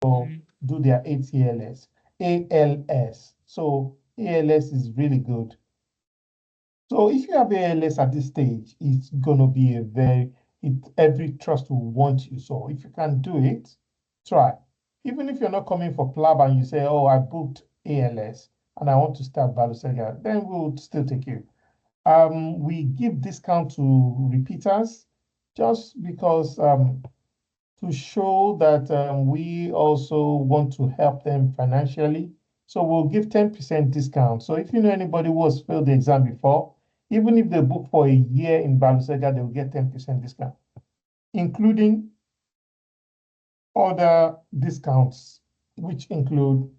do their ALS. So ALS is really good. So if you have ALS at this stage, it's going to be every trust will want you. So if you can do it, try. Even if you're not coming for PLAB and you say, oh, I booked ALS and I want to start Balusega, then we'll still take you. We give discount to repeaters just because to show that we also want to help them financially. So we'll give 10% discount. So if you know anybody who has failed the exam before, even if they book for a year in Balusega, they will get 10% discount, including other discounts, which include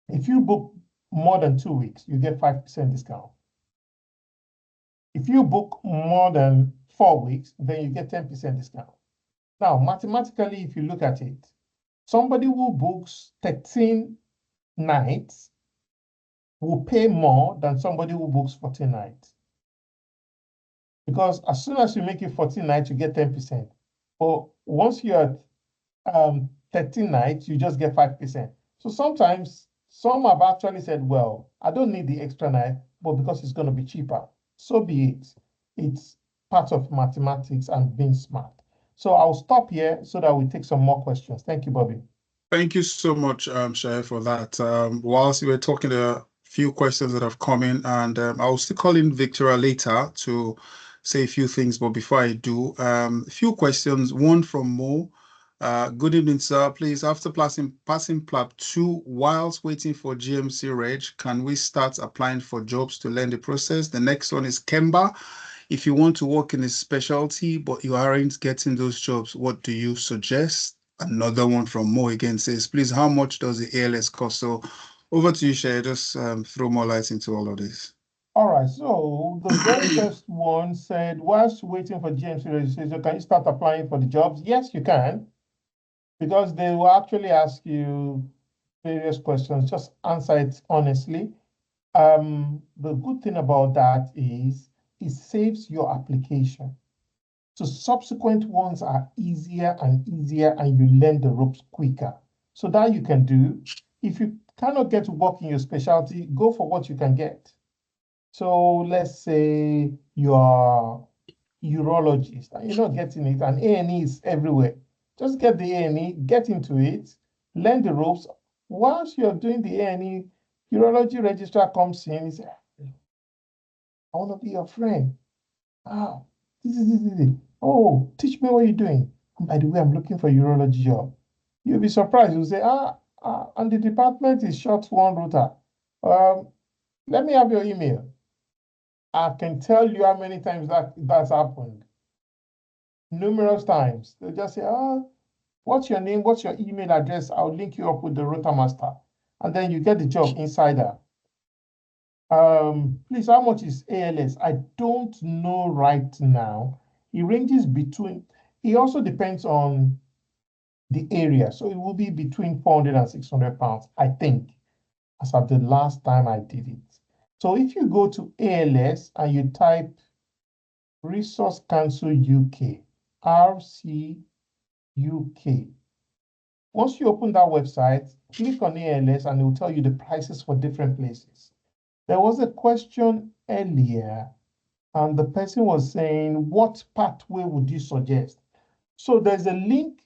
if you book more than 2 weeks, you get 5% discount. If you book more than 4 weeks, then you get 10% discount. Now, mathematically, if you look at it, somebody who books 13 nights will pay more than somebody who books 14 nights. Because as soon as you make it 14 nights, you get 10%. But once you're at 13 nights, you just get 5%. So sometimes some have actually said, well, I don't need the extra night, but because it's going to be cheaper, so be it. It's part of mathematics and being smart. So I'll stop here so that we take some more questions. Thank you, Bobby. Thank you so much, Shai, for that. Whilst you were talking, a few questions that have come in, and I'll still call in Victoria later to say a few things. But before I do, a few questions. One from Mo. Good evening, sir. Please, after passing PLAB 2, whilst waiting for GMC Reg, can we start applying for jobs to learn the process? The next one is Kemba. If you want to work in a specialty, but you aren't getting those jobs, what do you suggest? Another one from Mo again says, please, how much does the ALS cost? So over to you, Shay. Just throw more light into all of this. All right, so the very first one said, whilst waiting for GMC registration, can you start applying for the jobs? Yes, you can, because they will actually ask you various questions. Just answer it honestly. The good thing about that is it saves your application. So subsequent ones are easier and easier, and you learn the ropes quicker. So that you can do. If you cannot get to work in your specialty, go for what you can get. So let's say you are urologist and you're not getting it, and A&E is everywhere. Just get the A&E, get into it, learn the ropes. Once you're doing the A&E, urology registrar comes in, he says, I want to be your friend. Ah, this. Oh, teach me what you're doing. And by the way, I'm looking for a urology job. You'll be surprised. You'll say, and the department is short one router. Let me have your email. I can tell you how many times that's happened. Numerous times. They just say, what's your name? What's your email address? I'll link you up with the router master. And then you get the job inside there. Please, how much is ALS? I don't know right now. It ranges between, it also depends on the area. So it will be between 400 and 600 pounds, I think, as of the last time I did it. So if you go to ALS and you type Resource Council UK, RC UK, once you open that website, click on ALS and it will tell you the prices for different places. There was a question earlier, and the person was saying, what pathway would you suggest? So there's a link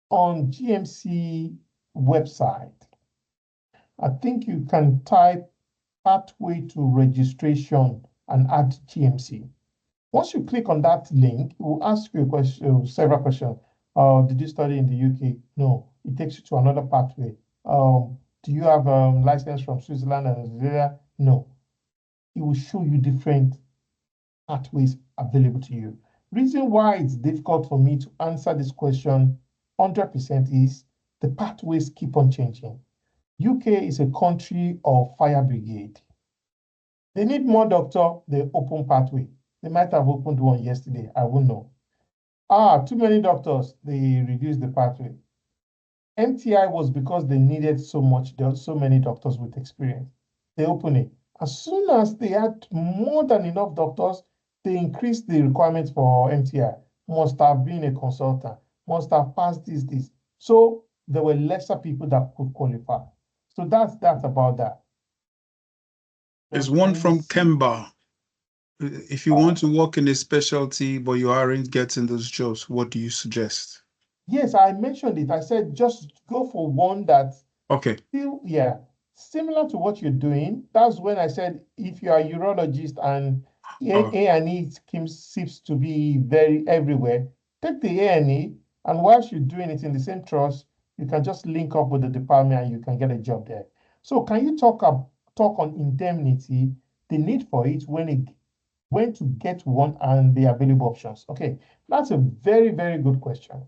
on GMC website. I think you can type pathway to registration and add GMC. Once you click on that link, it will ask you a question, several questions. Did you study in the UK? No, it takes you to another pathway. Do you have a license from Switzerland and Australia? No. It will show you different pathways available to you. Reason why it's difficult for me to answer this question 100% is the pathways keep on changing. UK is a country of fire brigade. They need more doctor, they open pathway. They might have opened one yesterday, I won't know. Too many doctors, they reduced the pathway. MTI was because they needed so many doctors with experience. They opened it. As soon as they had more than enough doctors, they increased the requirements for MTI. Must have been a consultant, must have passed this. So there were lesser people that could qualify. So that's about that. There's one from Kemba. If you want to work in a specialty, but you aren't getting those jobs, what do you suggest? Yes, I mentioned it. I said just go for one that Okay. still, yeah, similar to what you're doing. That's when I said if you are a urologist and A&E seems to be very everywhere, take the A&E, and whilst you're doing it in the same trust, you can just link up with the department and you can get a job there. So can you talk on indemnity, the need for it, when to get one, and the available options? Okay, that's a very, very good question.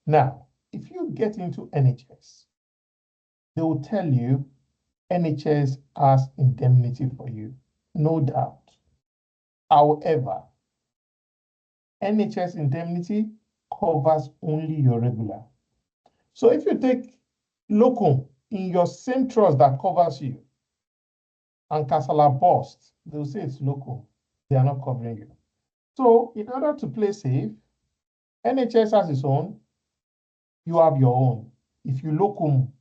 Now, if you get into NHS, they will tell you NHS has indemnity for you, no doubt. However, NHS indemnity covers only your regular. So if you take locum in your same trust that covers you, and Kasala burst, they'll say it's locum. They are not covering you. So in order to play safe, NHS has its own, you have your own. If you locum,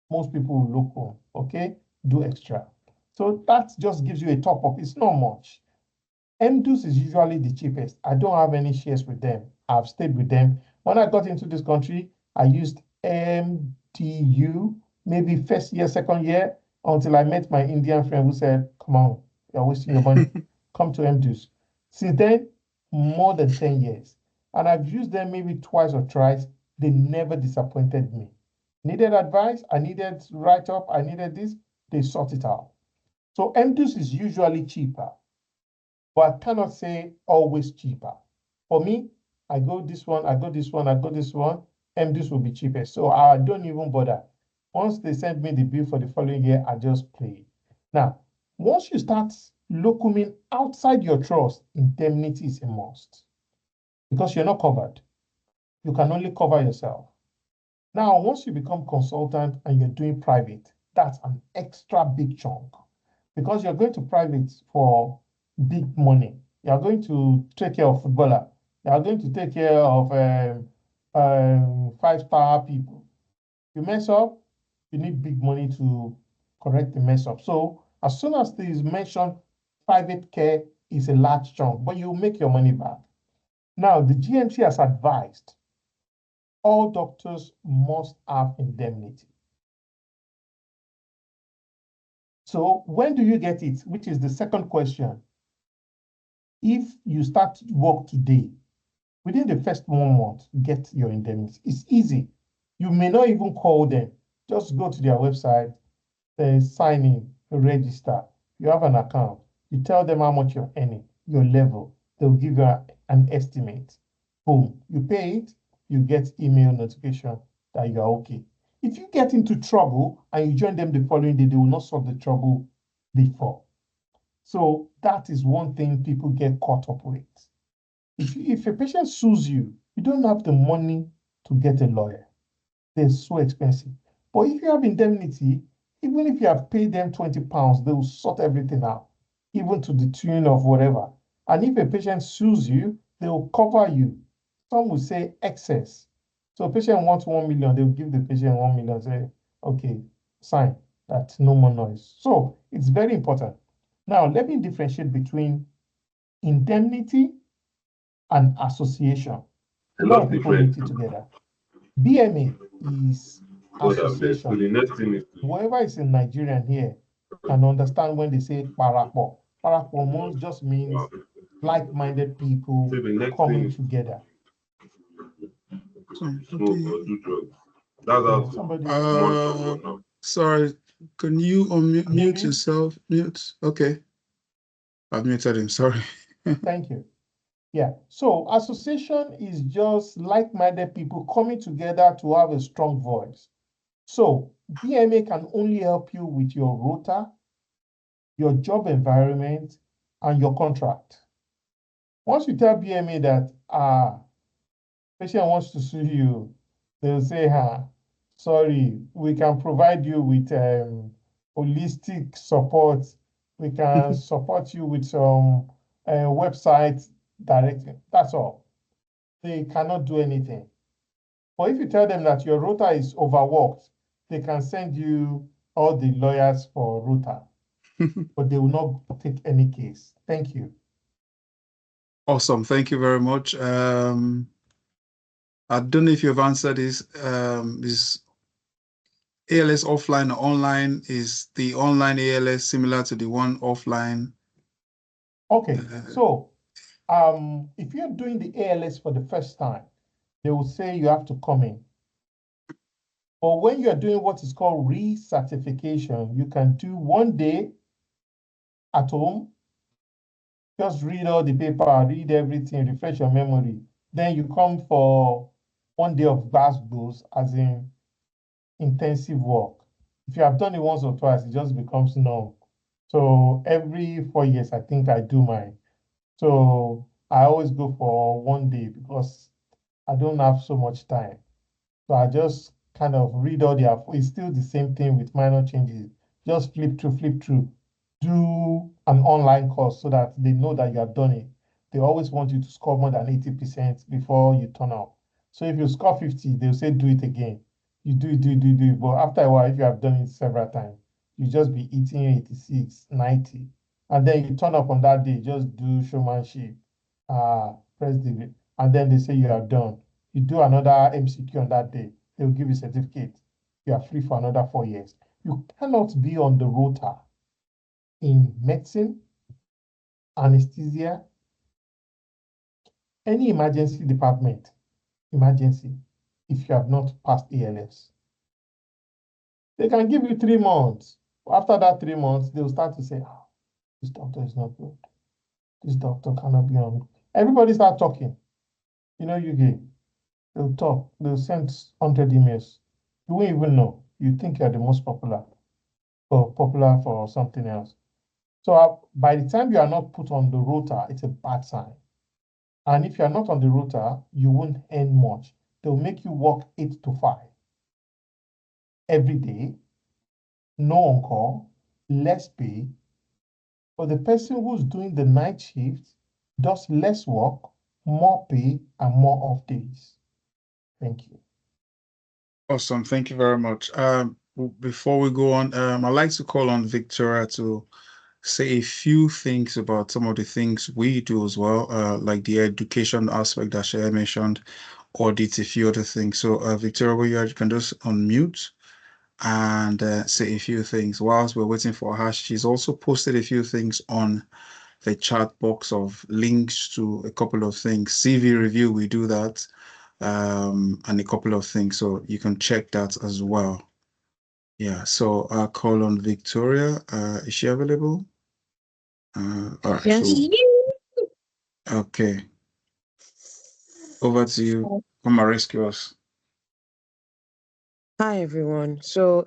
most people will locum, okay? Do extra. So that just gives you a top up. It's not much. MDUS is usually the cheapest. I don't have any shares with them. I've stayed with them. When I got into this country, I used MDU, maybe first year, second year, until I met my Indian friend who said, come on, you're wasting your money. Come to MDUS. Since then, more than 10 years. And I've used them maybe twice or thrice. They never disappointed me. Needed advice, I needed write-up, I needed this, they sort it out. So MDUS is usually cheaper, but I cannot say always cheaper. For me, I go this one, I go this one, I go this one, MDUS will be cheapest. So I don't even bother. Once they send me the bill for the following year, I just pay. Now, once you start locuming outside your trust, indemnity is a must because you're not covered. You can only cover yourself. Now, once you become consultant and you're doing private, that's an extra big chunk because you're going to private for big money. You're going to take care of footballer. You're going to take care of 5-star people. You mess up, you need big money to correct the mess up. So as soon as this is mentioned, private care is a large chunk, but you make your money back. Now, the GMC has advised all doctors must have indemnity. So when do you get it? Which is the second question. If you start work today, within the first 1 month, get your indemnity. It's easy. You may not even call them. Just go to their website, sign in, register. You have an account. You tell them how much you're earning, your level. They'll give you an estimate. Boom. You pay it, you get email notification that you are okay. If you get into trouble and you join them the following day, they will not solve the trouble before. So that is one thing people get caught up with. If a patient sues you, you don't have the money to get a lawyer. They're so expensive. But if you have indemnity, even if you have paid them £20, they will sort everything out, even to the tune of whatever. And if a patient sues you, they will cover you. Some will say excess. So a patient wants 1 million, they will give the patient 1 million, say, okay, sign that, no more noise. So it's very important. Now, let me differentiate between indemnity and association. A lot of people meet it together. BMA is association. Whoever is in Nigerian here can understand when they say parapo. Parapo just means like-minded people coming together. Sorry, can you unmute yourself? Mute. Okay. I've muted him, sorry. Thank you. Yeah, so association is just like-minded people coming together to have a strong voice. So BMA can only help you with your rota, your job environment, and your contract. Once you tell BMA that patient wants to sue you, they'll say, sorry, we can provide you with holistic support. We can support you with some website directing. That's all. They cannot do anything. Or if you tell them that your rota is overworked, they can send you all the lawyers for rota, but they will not take any case. Thank you. Awesome. Thank you very much. I don't know if you've answered this. Is ALS offline or online? Is the online ALS similar to the one offline? Okay, so if you're doing the ALS for the first time, they will say you have to come in. But when you're doing what is called recertification, you can do 1 day at home, just read all the paper, read everything, refresh your memory. Then you come for 1 day of Glasgow, as in intensive work. If you have done it once or twice, it just becomes norm. So every 4 years, I think I do mine. So I always go for 1 day because I don't have so much time. So I just kind of read all it's still the same thing with minor changes. Just flip through. Do an online course so that they know that you have done it. They always want you to score more than 80% before you turn up. So if you score 50, they'll say do it again. You do it. But after a while, if you have done it several times, you just be eating 86, 90. And then you turn up on that day, just do showmanship, press the, and then they say you are done. You do another MCQ on that day, they'll give you a certificate. You are free for another 4 years. You cannot be on the rota in medicine, anesthesia, any emergency department, emergency, if you have not passed ALS. They can give you 3 months. After that 3 months, they'll start to say, oh, this doctor is not good. This doctor cannot be on. Everybody start talking. You know, UK, they'll talk. They'll send 100 emails. You won't even know. You think you're the most popular or popular for something else. So by the time you are not put on the rota, it's a bad sign. And if you are not on the rota, you won't earn much. They'll make you work 8 to 5 every day, no on call, less pay. For the person who's doing the night shift, does less work, more pay, and more off days. Thank you. Awesome. Thank you very much. Before we go on, I'd like to call on Victoria to say a few things about some of the things we do as well, like the education aspect that Shaya mentioned, audit, a few other things. So, Victoria, you can just unmute and say a few things. Whilst we're waiting for her, she's also posted a few things on the chat box of links to a couple of things. CV review, we do that, and a couple of things. So you can check that as well. Yeah, so I'll call on Victoria. Is she available? All right. Yes. So, okay. Over to you. Come and rescue us. Hi, everyone. So,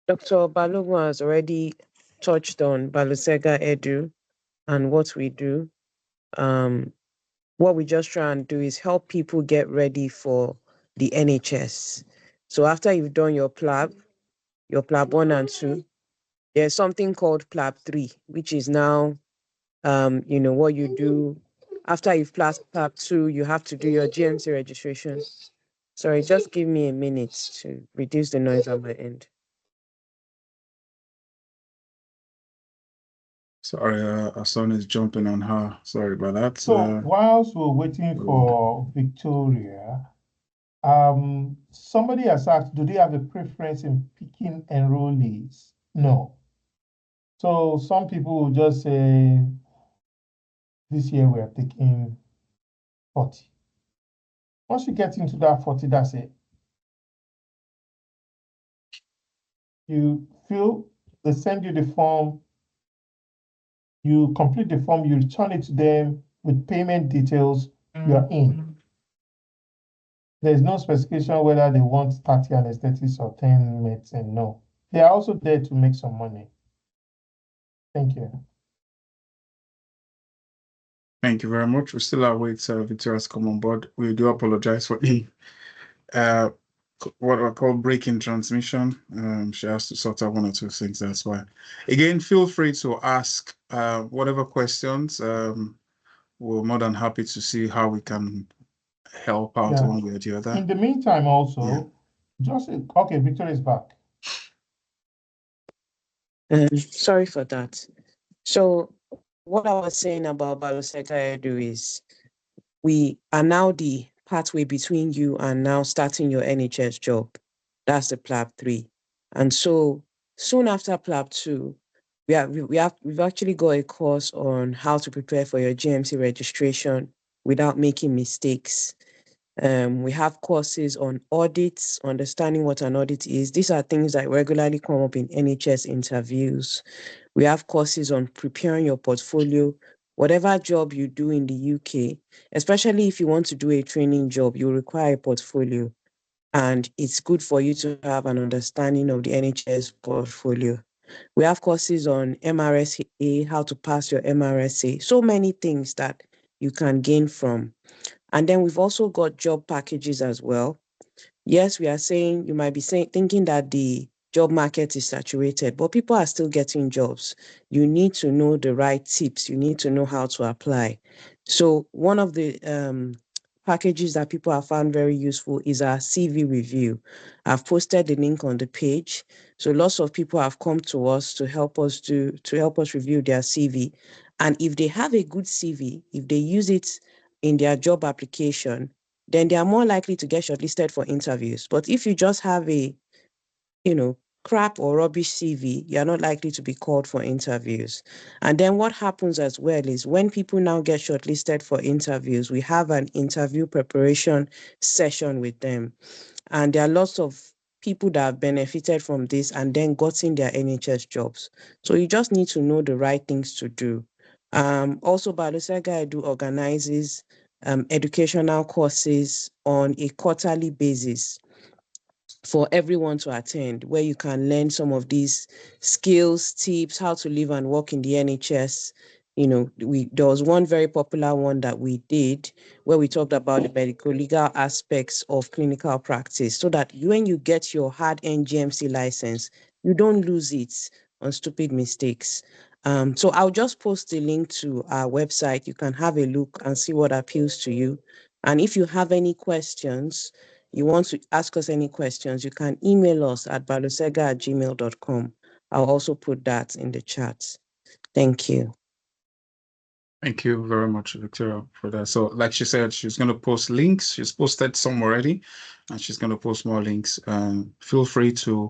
Dr. Balogun has already touched on Balusega Edu and what we do. What we just try and do is help people get ready for the NHS. So after you've done your PLAB 1 and 2, there's something called PLAB 3, which is now, what you do after you've passed PLAB 2, you have to do your GMC registration. Sorry, just give me a minute to reduce the noise on my end. Sorry, our son is jumping on her. Sorry about that. So whilst we're waiting for Victoria, somebody has asked, do they have a preference in picking enrollees? No. So some people will just say, this year we are taking 40. Once you get into that 40, that's it. You fill, they send you the form, you complete the form, you return it to them with payment details, you're in. There's no specification whether they want 30 anesthetists or 10 medicine, no. They are also there to make some money. Thank you. Thank you very much. We still await Victoria's come on board. We do apologize for what I call breaking transmission. She has to sort out 1 or 2 things, that's why. Again, feel free to ask whatever questions. We're more than happy to see how we can help out Yeah. one way or the other. In the meantime, also, okay, Victoria is back. Sorry for that. So what I was saying about Balosega Edu is we are now the pathway between you and now starting your NHS job. That's the PLAB 3. And so soon after PLAB 2, we've actually got a course on how to prepare for your GMC registration without making mistakes. We have courses on audits, understanding what an audit is. These are things that regularly come up in NHS interviews. We have courses on preparing your portfolio. Whatever job you do in the UK, especially if you want to do a training job, you require a portfolio. And it's good for you to have an understanding of the NHS portfolio. We have courses on MRSA, how to pass your MRSA, so many things that you can gain from. And then we've also got job packages as well. Yes, we are saying, you might be thinking that the job market is saturated, but people are still getting jobs. You need to know the right tips. You need to know how to apply. So one of the packages that people have found very useful is our CV review. I've posted the link on the page. So lots of people have come to us to help us review their CV. And if they have a good CV, if they use it in their job application, then they are more likely to get shortlisted for interviews. But if you just have a, crap or rubbish CV, you're not likely to be called for interviews. And then what happens as well is when people now get shortlisted for interviews, we have an interview preparation session with them. And there are lots of people that have benefited from this and then gotten their NHS jobs. So you just need to know the right things to do. Also, Balosega Edu organizes educational courses on a quarterly basis for everyone to attend, where you can learn some of these skills, tips, how to live and work in the NHS. There was one very popular one that we did where we talked about the medical legal aspects of clinical practice, so that when you get your hard-earned GMC license, you don't lose it on stupid mistakes. So I'll just post the link to our website. You can have a look and see what appeals to you. And if you have any questions, you want to ask us any questions, you can email us at balosega@gmail.com. I'll also put that in the chat. Thank you. Thank you very much, Victoria, for that. So like she said, she's going to post links. She's posted some already, and she's going to post more links. Feel free to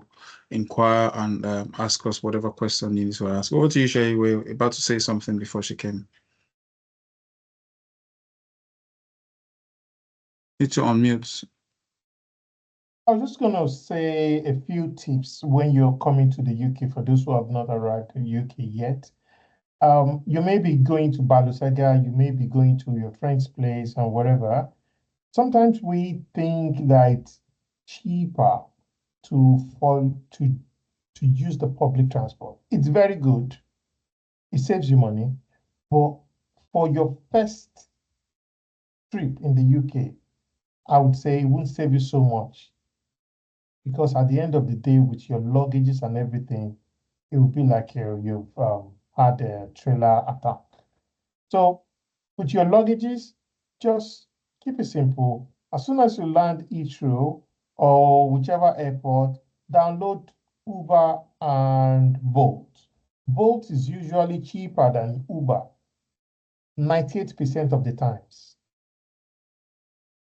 inquire and ask us whatever question you need to ask. Over to you, Shay. We're about to say something before she came. Need to unmute. I was just going to say a few tips when you're coming to the UK for those who have not arrived in the UK yet. You may be going to Balosega, you may be going to your friend's place and whatever. Sometimes we think that it's cheaper to use the public transport. It's very good. It saves you money. But for your first trip in the UK, I would say it won't save you so much. Because at the end of the day, with your luggages and everything, it will be like you've had a trailer attack. So with your luggages, just keep it simple. As soon as you land Heathrow or whichever airport, download Uber and Bolt. Bolt is usually cheaper than Uber, 98% of the times.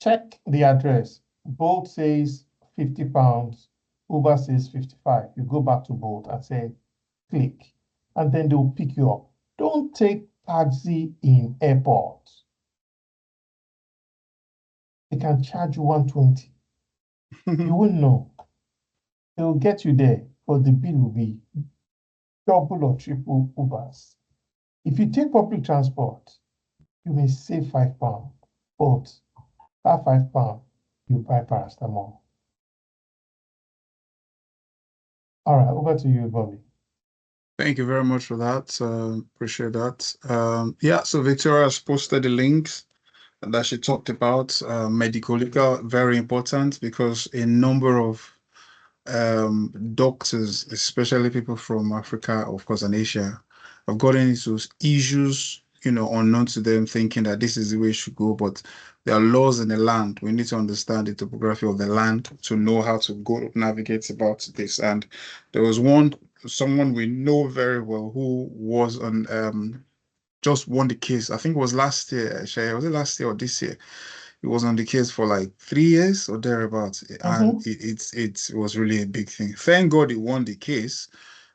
Check the address. Bolt says £50, Uber says 55. You go back to Bolt and say, click, and then they'll pick you up. Don't take taxi in airports. They can charge you 120. You won't know. They'll get you there, but the bill will be double or triple Ubers. If you take public transport, you may save £5, but that £5, you buy paracetamol. All right, over to you, Bobby. Thank you very much for that. Appreciate that. Yeah, so Victoria has posted the links that she talked about. Medical legal, very important, because a number of doctors, especially people from Africa, of course, and Asia, have gotten into issues unknown to them, thinking that this is the way it should go. But there are laws in the land. We need to understand the topography of the land to know how to go navigate about this. And there was someone we know very well who was on just won the case. I think it was last year. Shay, was it last year or this year? It was on the case for like 3 years or thereabouts, and it was really a big thing. Thank God he won the case,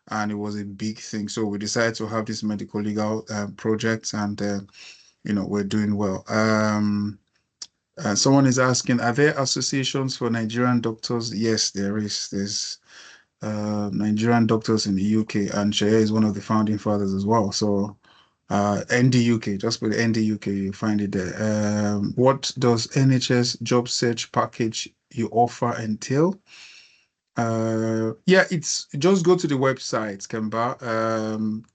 and it was a big thing. So we decided to have this medical legal project, and we're doing well. Someone is asking, are there associations for Nigerian doctors? Yes, there is. There's Nigerian doctors in the UK, and Shaya is one of the founding fathers as well. So NDUK, just with NDUK, you find it there. What does NHS job search package you offer entail? Yeah, it's just go to the website, Kemba.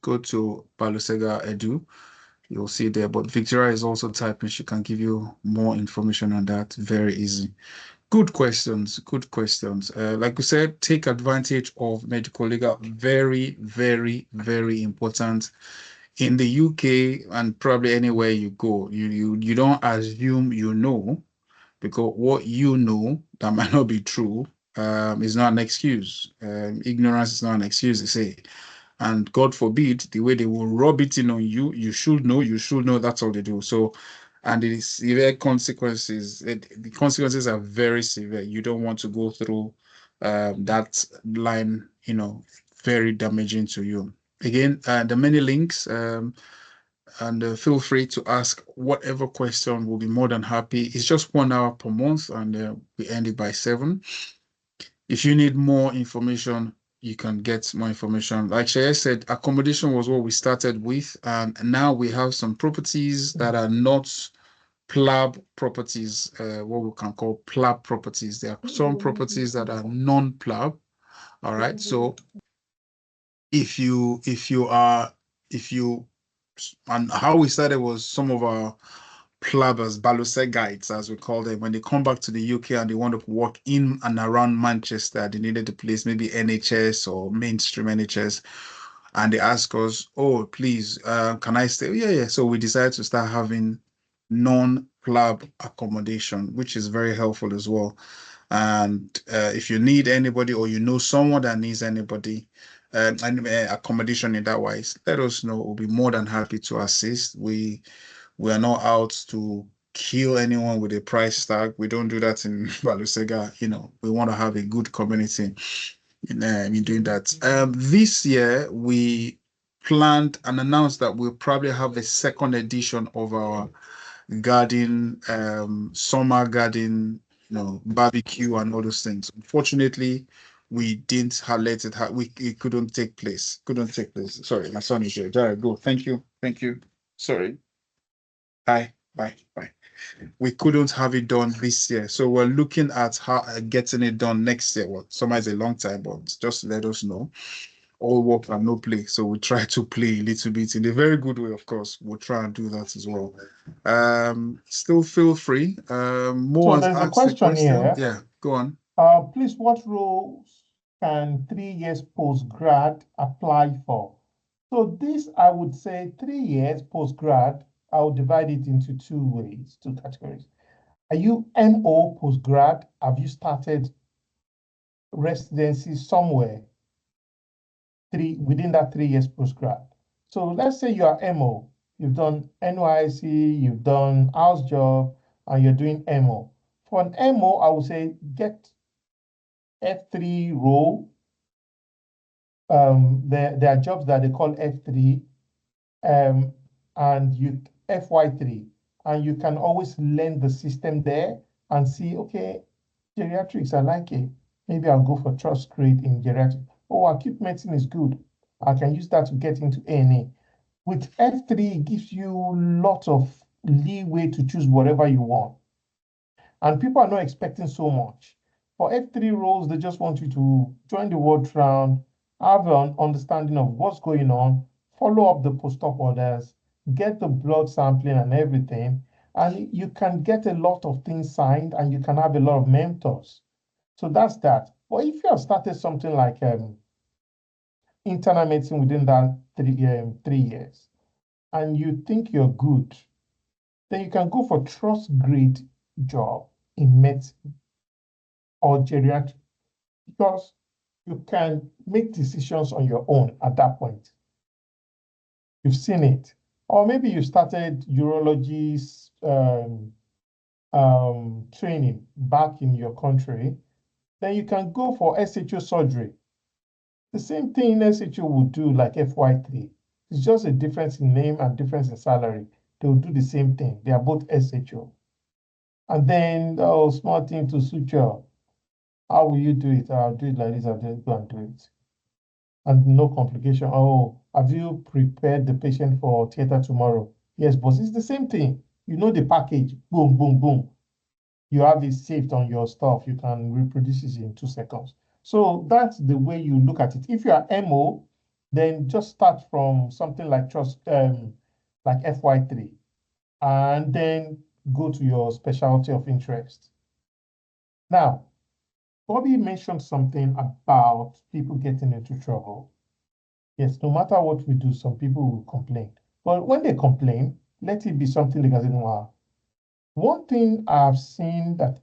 Go to Balusega Edu. You'll see there. But Victoria is also typing. She can give you more information on that. Very easy. Good questions. Good questions. Like we said, take advantage of medical legal. Very, very, very important. In the UK and probably anywhere you go, you don't assume because what that might not be true is not an excuse. Ignorance is not an excuse, they say. And God forbid, the way they will rub it in on you, you should know, that's all they do. So, and the severe consequences, the consequences are very severe. You don't want to go through that line, very damaging to you. Again, the many links, and feel free to ask whatever question. We'll be more than happy. It's just 1 hour per month, and we end it by 7. If you need more information, you can get more information. Like Shaya said, accommodation was what we started with, and now we have some properties that are not PLAB properties, what we can call PLAB properties. There are some properties that are non-PLAB. All right. So and how we started was some of our plabbers, Balusegites, as we call them, when they come back to the UK and they want to work in and around Manchester, they needed a place, maybe NHS or mainstream NHS, and they ask us, oh, please, can I stay? Yeah. So we decided to start having non-plab accommodation, which is very helpful as well. And if you need anybody or someone that needs anybody, accommodation in that wise, let us know. We'll be more than happy to assist. We are not out to kill anyone with a price tag. We don't do that in Balusega. We want to have a good community in doing that. This year we planned and announced that we'll probably have the second edition of our garden, summer garden, barbecue and all those things. Unfortunately, we didn't let it. It couldn't take place. Sorry, my son is here. Jared, go. Thank you. Sorry. Bye. We couldn't have it done this year, so we're looking at how getting it done next year. Well, summer is a long time, but just let us know. All work and no play, so we try to play a little bit in a very good way. Of course, we'll try and do that as well. Still feel free. More. So there's a question here. Yeah, go on. Please, what roles can 3 years post-grad apply for? So this, I would say 3 years post-grad, I would divide it into 2 categories. Are you MO post-grad? Have you started residency somewhere within that 3 years post-grad? So let's say you are MO, you've done NYSC, you've done house job, and you're doing MO. For an MO, I would say get F3 role. There are jobs that they call F3, and you FY3, and you can always learn the system there and see, okay, geriatrics, I like it. Maybe I'll go for trust grade in geriatrics. Oh, acute medicine is good. I can use that to get into A&E. With F3, it gives you lots of leeway to choose whatever you want. And people are not expecting so much. For F3 roles, they just want you to join the ward round, have an understanding of what's going on, follow up the post-op orders, get the blood sampling and everything, and you can get a lot of things signed and you can have a lot of mentors. So that's that. But if you have started something like internal medicine within that 3 years, and you think you're good, then you can go for trust grade job in medicine or geriatric because you can make decisions on your own at that point. You've seen it. Or maybe you started urology training back in your country, then you can go for SHO surgery. The same thing SHO would do like FY3. It's just a difference in name and difference in salary. They will do the same thing. They are both SHO. And then, oh, small thing to suture. How will you do it? I'll do it like this. I'll just go and do it. And no complication. Oh, have you prepared the patient for theater tomorrow? Yes, boss. It's the same thing. You know the package. Boom, boom, boom. You have it saved on your stuff. You can reproduce it in 2 seconds. So that's the way you look at it. If you are MO, then just start from something like like FY3, and then go to your specialty of interest. Now, Bobby mentioned something about people getting into trouble. Yes, no matter what we do, some people will complain. But when they complain, let it be something like, wow. One thing I've seen that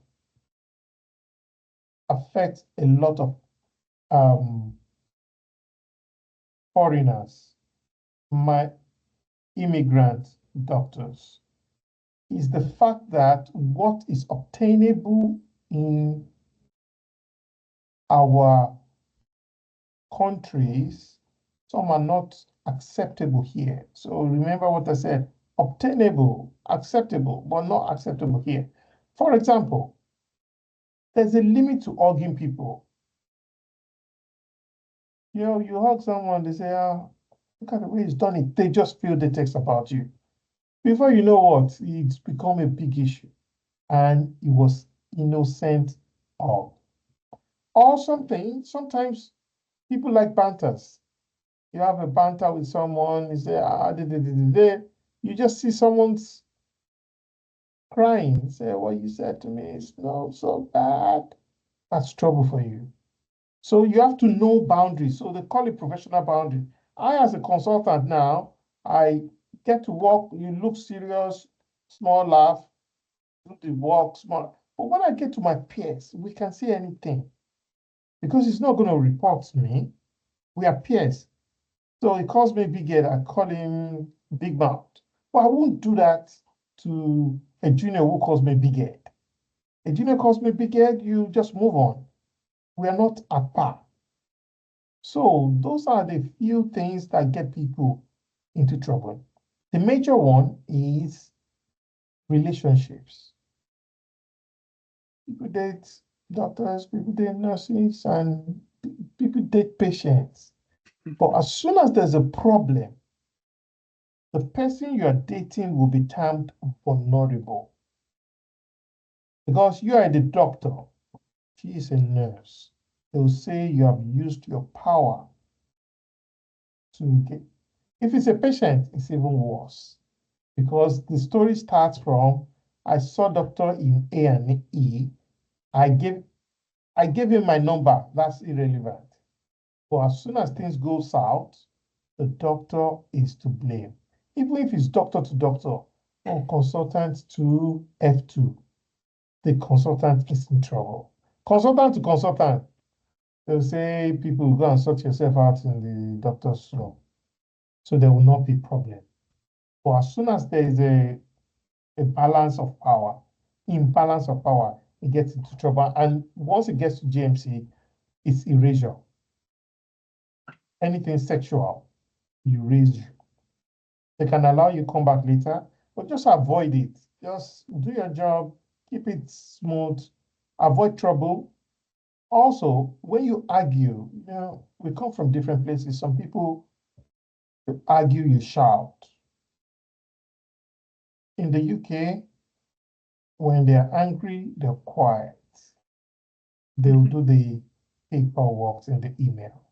affects a lot of foreigners, my immigrant doctors, is the fact that what is obtainable in our countries, some are not acceptable here. So remember what I said, obtainable, acceptable, but not acceptable here. For example, there's a limit to hugging people. You know, you hug someone, they say, look at the way he's done it. They just feel the text about you. Before you know what, it's become a big issue. And it was innocent hug. Or something, sometimes people like banters. You have a banter with someone, you say, you just see someone's crying. Say, what you said to me is not so bad. That's trouble for you. So you have to know boundaries. So they call it professional boundary. I, as a consultant now, I get to work, you look serious, small laugh, do the work, small. But when I get to my peers, we can say anything because it's not going to report me. We are peers. So he calls me big head, I call him big mouth. But I won't do that to a junior who calls me big head. A junior calls me big head, you just move on. We are not at par. So those are the few things that get people into trouble. The major one is relationships. People date doctors, people date nurses, and people date patients. But as soon as there's a problem, the person you are dating will be termed vulnerable. Because you are the doctor, she is a nurse. They will say you have used your power to get. If it's a patient, it's even worse. Because the story starts from, I saw doctor in A&E. I gave him my number. That's irrelevant. But as soon as things go south, the doctor is to blame. Even if it's doctor to doctor or consultant to F2, the consultant is in trouble. Consultant to consultant, they'll say people go and sort yourself out in the doctor's room. So there will not be problem. But as soon as there is a balance of power, imbalance of power, it gets into trouble. And once it gets to GMC, it's erasure. Anything sexual, you raise. They can allow you come back later, but just avoid it. Just do your job, keep it smooth, avoid trouble. Also, when you argue, you know, we come from different places. Some people you argue, you shout. In the UK, when they're angry, they're quiet. They'll do the paperwork in the email.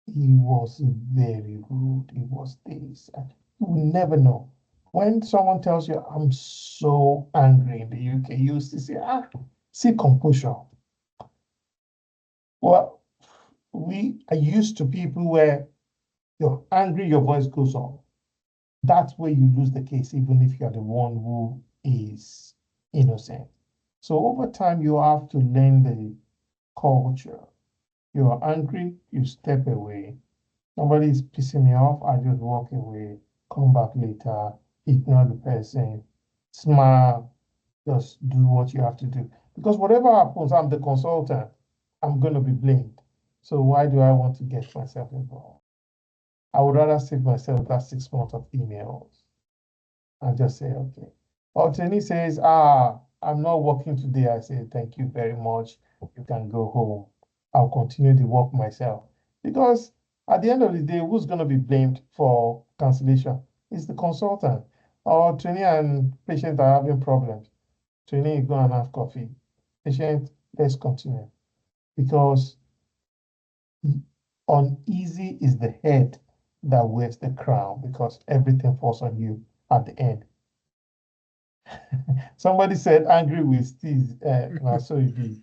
He was very rude. He was this. You will never know. When someone tells you, I'm so angry in the UK, you used to say, see composure. Well, we are used to people where you're angry, your voice goes on. that's where you lose the case, even if you're the one who is innocent. So over time, you have to learn the culture. You are angry, you step away. Somebody is pissing me off, I just walk away, come back later, ignore the person, smile, just do what you have to do. Because whatever happens, I'm the consultant, I'm going to be blamed. So why do I want to get myself involved? I would rather save myself that 6 months of emails and just say, okay. Or Tony says, I'm not working today. I say, thank you very much. You can go home. I'll continue the work myself. Because at the end of the day, who's going to be blamed for cancellation? It's the consultant. Or Tony and patient are having problems. Tony, go and have coffee. Patient, let's continue. Because uneasy is the head that wears the crown, because everything falls on you at the end. Somebody said angry with steez, so it be.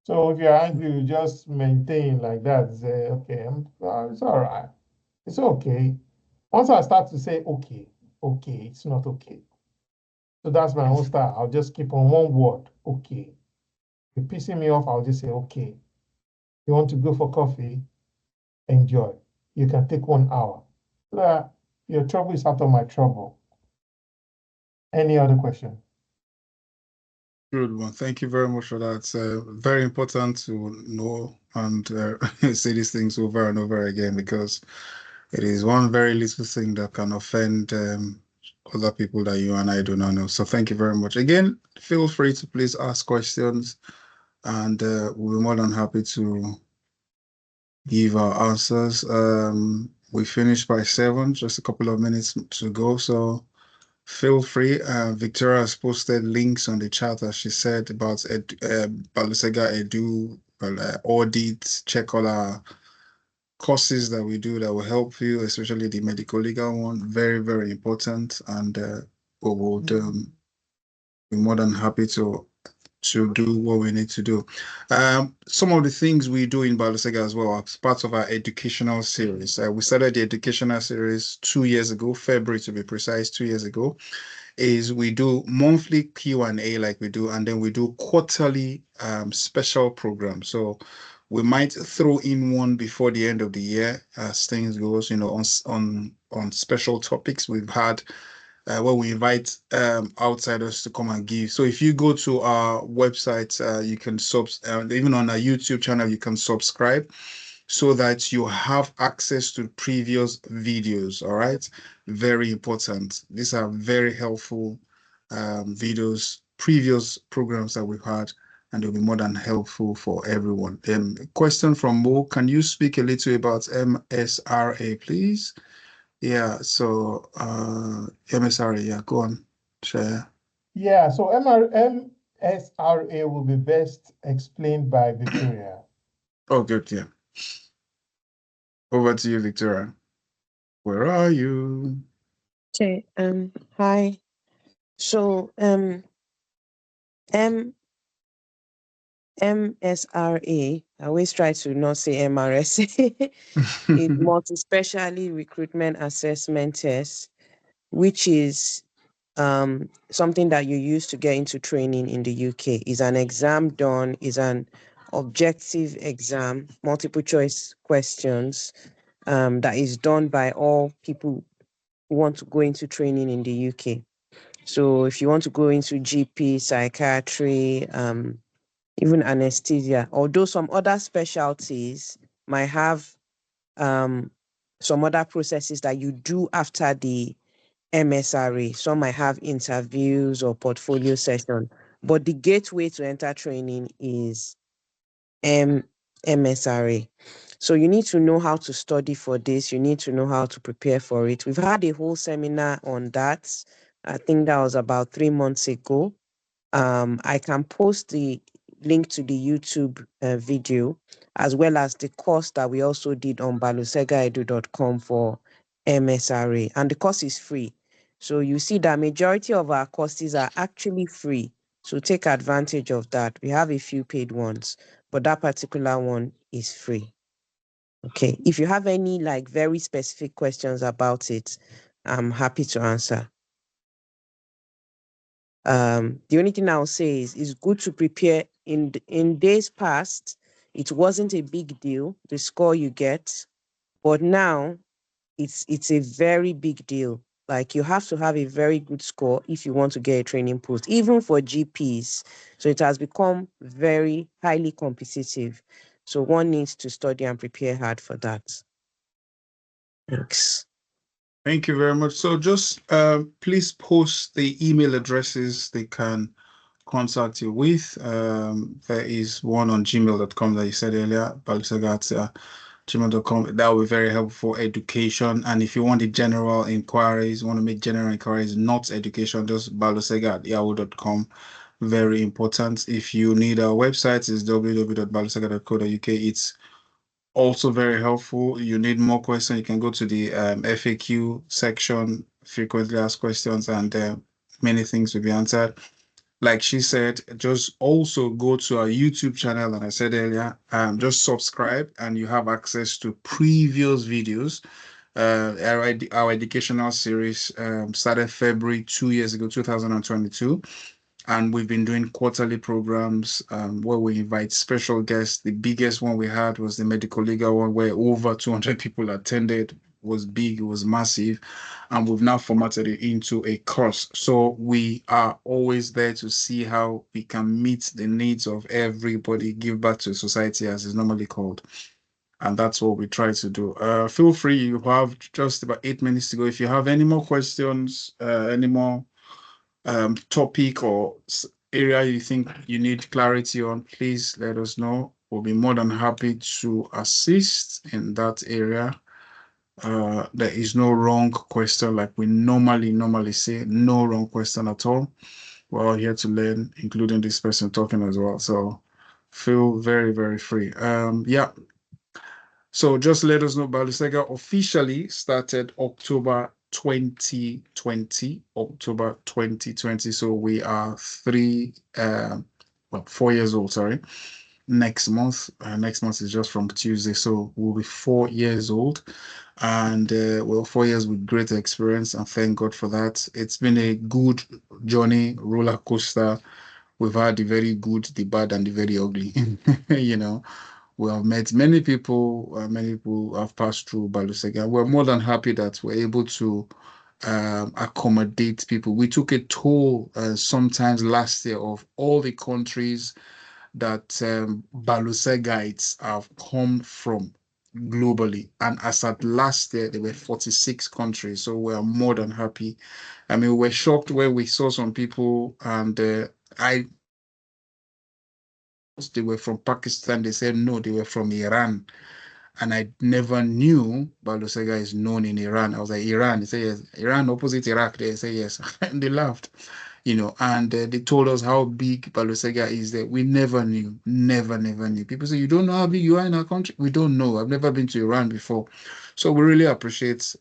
So if you're angry, you just maintain like that. Say, okay, it's all right. It's okay. Once I start to say, okay, it's not okay. So that's my own style. I'll just keep on one word, okay. If you're pissing me off, I'll just say, okay. You want to go for coffee? Enjoy. You can take 1 hour. Your trouble is out of my trouble. Any other question? Good one. Thank you very much for that. Very important to know and say these things over and over again, because it is one very little thing that can offend other people that you and I do not know. So thank you very much. Again, feel free to please ask questions, and we'll be more than happy to give our answers. We finished by 7, just a couple of minutes to go. So feel free. Victoria has posted links on the chat, as she said, about Balusega Edu, audits, check all our courses that we do that will help you, especially the medical legal one. Very, very important. And we would be more than happy to do what we need to do. Some of the things we do in Balusega as well as part of our educational series. We started the educational series 2 years ago, February to be precise, 2 years ago, is we do monthly Q&A like we do, and then we do quarterly special programs. So we might throw in one before the end of the year as things goes, on special topics we've had, where we invite outsiders to come and give. So if you go to our website, you can even on our YouTube channel, you can subscribe so that you have access to previous videos. All right, very important. These are very helpful videos, previous programs that we've had, and they'll be more than helpful for everyone. Question from Mo: can you speak a little about MSRA, please? Yeah, so MSRA, yeah, go on, share. Yeah, so MSRA will be best explained by Victoria. Oh, good, yeah. Over to you, Victoria. Where are you? Okay, hi. So, MSRA, I always try to not say MRSA, is multi-specialty recruitment assessment test, which is something that you use to get into training in the UK. Is an exam done, is an objective exam, multiple choice questions, that is done by all people who want to go into training in the UK. So if you want to go into GP, psychiatry, even anesthesia, although some other specialties might have some other processes that you do after the MSRA. Some might have interviews or portfolio session, but the gateway to enter training is MSRA. So you need to know how to study for this. You need to know how to prepare for it. We've had a whole seminar on that. I think that was about 3 months ago. I can post the link to the YouTube video, as well as the course that we also did on balusegaedu.com for MSRA. And the course is free. So you see that majority of our courses are actually free. So take advantage of that. We have a few paid ones, but that particular one is free. Okay. If you have any very specific questions about it, I'm happy to answer. The only thing I'll say is it's good to prepare. In days past, it wasn't a big deal, the score you get, but now it's a very big deal. Like, you have to have a very good score if you want to get a training post, even for GPs. So it has become very highly competitive. So one needs to study and prepare hard for that. Thanks. Thank you very much. So just please post the email addresses they can contact you with. There is one on gmail.com that you said earlier, balusega@gmail.com. That will be very helpful for education. And if you want the general inquiries, want to make general inquiries, not education, just balusega@yahoo.com. Very important. If you need our website, it's www.balusega.co.uk. It's also very helpful. You need more questions, you can go to the FAQ section, frequently asked questions, and many things will be answered. Like she said, just also go to our YouTube channel, and I said earlier, just subscribe and you have access to previous videos. Our educational series started February 2 years ago, 2022. And we've been doing quarterly programs where we invite special guests. The biggest one we had was the medical legal one, where over 200 people attended. It was big, it was massive. And we've now formatted it into a course. So we are always there to see how we can meet the needs of everybody, give back to society, as is normally called. And that's what we try to do. Feel free, you have just about 8 minutes to go. If you have any more questions, any more topic or area you think you need clarity on, please let us know. We'll be more than happy to assist in that area. There is no wrong question, like we normally say, no wrong question at all. We're all here to learn, including this person talking as well. So feel very, very free. Yeah. So just let us know. Balusega officially started October 2020. So we are 4 years old, sorry. Next month is just from Tuesday. So we'll be 4 years old. And 4 years with great experience, and thank God for that. It's been a good journey, roller coaster. We've had the very good, the bad, and the very ugly. You know, we have met many people have passed through Balusega. We're more than happy that we're able to accommodate people. We took a toll sometimes last year of all the countries that Balusegites have come from globally. And as at last year, there were 46 countries. So we're more than happy. I mean, we're shocked where we saw some people, and they were from Pakistan. They said no, they were from Iran. And I never knew Balusega is known in Iran. I was like, Iran? They say yes. Iran opposite Iraq. They say yes. And they laughed, and they told us how big Balusega is there. We never knew, never knew. People say, you don't know how big you are in our country? We don't know. I've never been to Iran before. So we really appreciate,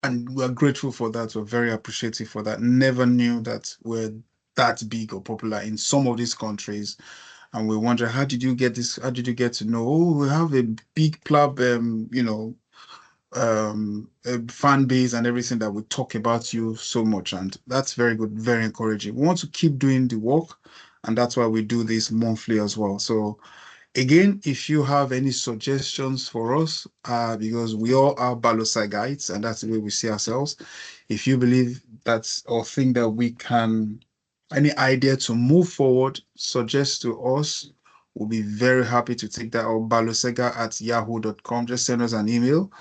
and we're grateful for that. We're very appreciative for that. Never knew that we're that big or popular in some of these countries. And we wonder, how did you get this? How did you get to know? Oh, we have a big club, a fan base and everything, that we talk about you so much. And that's very good, very encouraging. We want to keep doing the work, and that's why we do this monthly as well. So again, if you have any suggestions for us, because we all are Balusegites, and that's the way we see ourselves. If you believe that's, or think that we can, any idea to move forward, suggest to us. We'll be very happy to take that. Or balusega@yahoo.com. Just send us an email.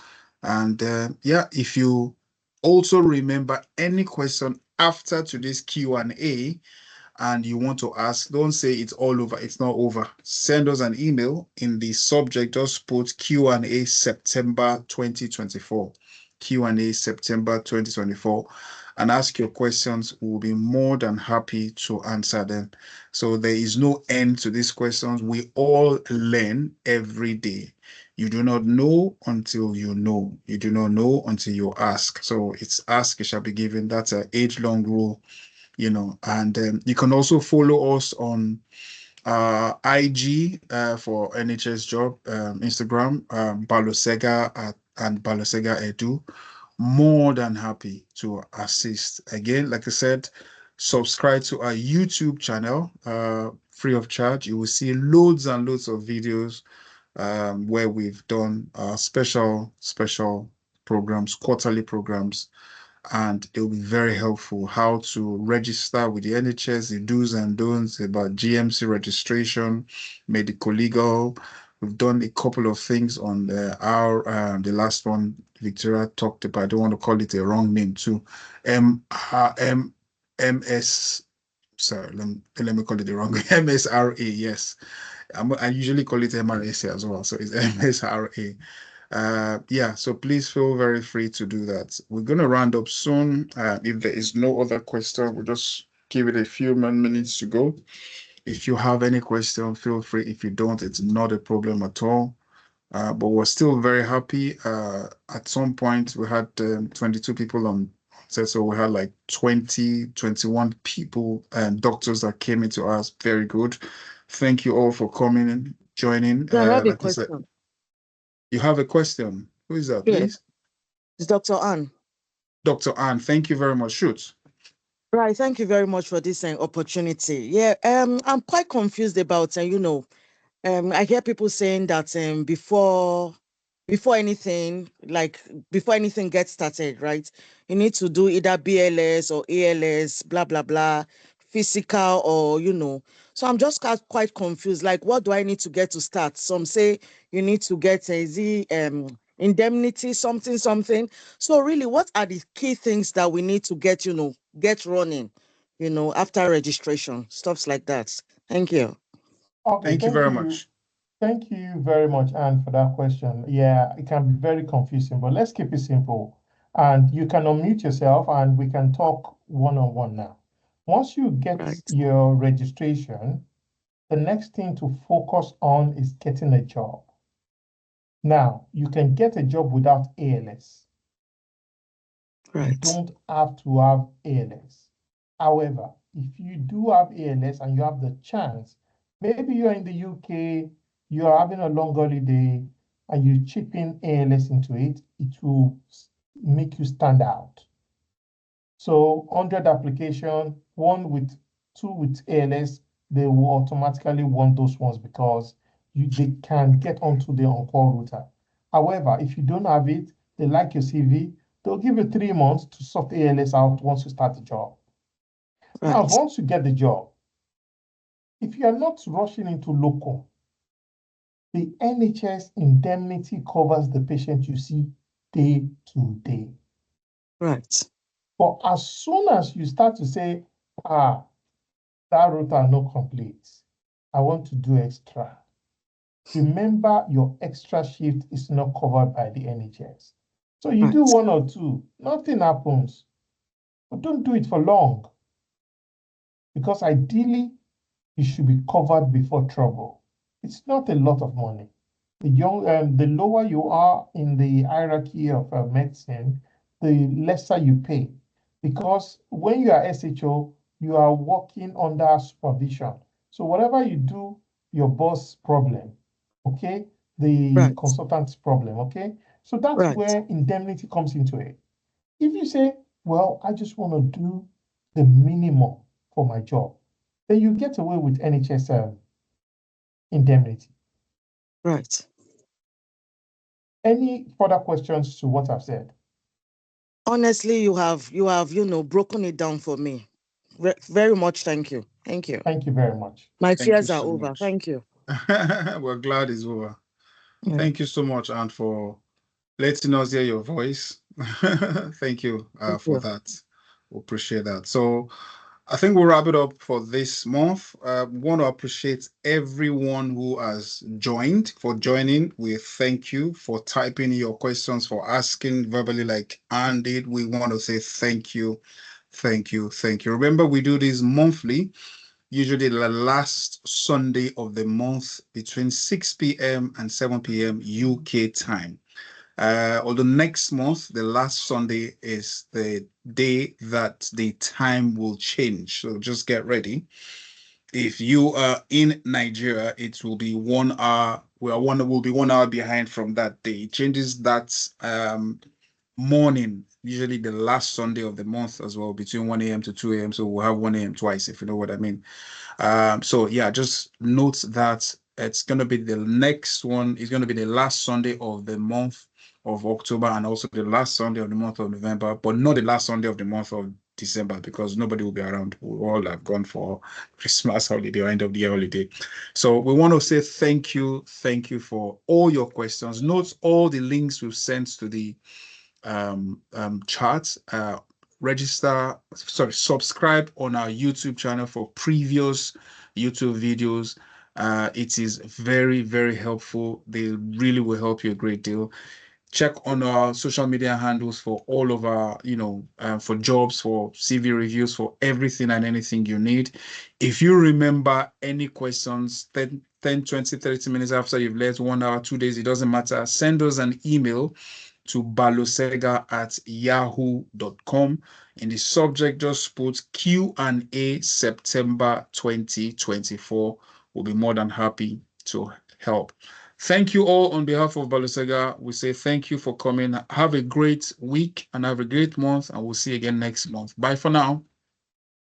And yeah, if you also remember any question after today's Q&A and you want to ask, don't say it's all over. It's not over. Send us an email. In the subject, just put Q&A September 2024. Q&A September 2024. And ask your questions. We'll be more than happy to answer them. So there is no end to these questions. We all learn every day. You do not know until you know. You do not know until you ask. So it's ask, it shall be given. That's an age-long rule, and you can also follow us on IG for NHS Job, Instagram, Balusega and Balusega Edu. more than happy to assist. Again, like I said, subscribe to our YouTube channel, free of charge. You will see loads and loads of videos where we've done special programs, quarterly programs, and it will be very helpful how to register with the NHS, the do's and don'ts about GMC registration, medical legal. We've done a couple of things on the last one Victoria talked about. I don't want to call it a wrong name too. MS. Sorry, let me call it the wrong MSRA. Yes, I usually call it MRSA as well. So it's MSRA. Yeah, so please feel very free to do that. We're going to round up soon. If there is no other question, we'll just give it a few more minutes to go. If you have any question, feel free. If you don't, it's not a problem at all. But we're still very happy. At some point, we had 22 people on set, so we had like 21 people and doctors that came into us. Very good. Thank you all for coming and joining. I have a Like I said, question. you have a question. Who is that, Yes. please? It's Dr. Ann. Dr. Ann, thank you very much. Shoot. Right. Thank you very much for this opportunity. Yeah. I'm quite confused about, I hear people saying that before anything gets started, right? You need to do either BLS or ALS, blah blah blah, physical or So I'm just quite confused. Like, what do I need to get to start? Some say you need to get indemnity, something. So really, what are the key things that we need to get running, after registration, stuffs like that? Thank you. Okay, Thank you very much. Thank you very much, Anne, for that question. Yeah, it can be very confusing, but let's keep it simple. And you can unmute yourself and we can talk one-on-one now. Once you get Right. your registration, the next thing to focus on is getting a job. Now, you can get a job without ALS. You Right. don't have to have ALS. However, if you do have ALS and you have the chance, maybe you're in the UK, you're having a long holiday, and you chip in ALS into it, it will make you stand out. So 100 application, two with ALS, they will automatically want those ones because they can get onto the on-call router. However, if you don't have it, they like your CV, they'll give you 3 months to sort ALS out once you start the job. Right. Now, once you get the job, if you are not rushing into local, the NHS indemnity covers the patient you see day to day. Right. But as soon as you start to say, that route are not complete, I want to do extra. Remember, your extra shift is not covered by the NHS. So you do Right. 1 or 2, nothing happens. But don't do it for long. Because ideally, you should be covered before trouble. It's not a lot of money. The lower you are in the hierarchy of medicine, the lesser you pay. Because when you are SHO, you are working under supervision. So whatever you do, your boss' problem, okay? The Right. consultant's problem, okay? So that's Right. where indemnity comes into it. If you say, well, I just want to do the minimum for my job, then you get away with NHS indemnity. Right. Any further questions to what I've said? Honestly, you have broken it down for me. Very much. Thank you. Thank you. Thank you very much. My Thank you fears are so over. much. Thank you. We're glad it's over. Yeah. Thank you so much, Anne, for letting us hear your voice. Thank you for you. that. We appreciate that. So I think we'll wrap it up for this month. Want to appreciate everyone who has joined. We thank you for typing your questions, for asking verbally like Anne did. We want to say thank you. Thank you. Thank you. Remember, we do this monthly, usually the last Sunday of the month between 6 p.m. and 7 p.m. UK time. Although next month, the last Sunday is the day that the time will change. So just get ready. If you are in Nigeria, it will be 1 hour. Will be 1 hour behind from that day. It changes that morning, usually the last Sunday of the month as well, between 1 a.m. to 2 a.m. So we'll have 1 a.m. twice, if you know what I mean. So yeah, just note that it's going to be the next one is going to be the last Sunday of the month of October and also the last Sunday of the month of November, but not the last Sunday of the month of December because nobody will be around. We'll all have gone for Christmas holiday or end of the year holiday. So we want to say thank you for all your questions. Note all the links we've sent to the chart. Subscribe on our YouTube channel for previous YouTube videos. It is very, very helpful. They really will help you a great deal. Check on our social media handles for all of our, for jobs, for CV reviews, for everything and anything you need. If you remember any questions 10, 20, 30 minutes after you've left, 1 hour, 2 days, it doesn't matter. Send us an email to balosega@yahoo.com. In the subject, just put Q&A September 2024. We'll be more than happy to help. Thank you all on behalf of Balosega. We say thank you for coming. Have a great week and have a great month, and we'll see you again next month. Bye for now.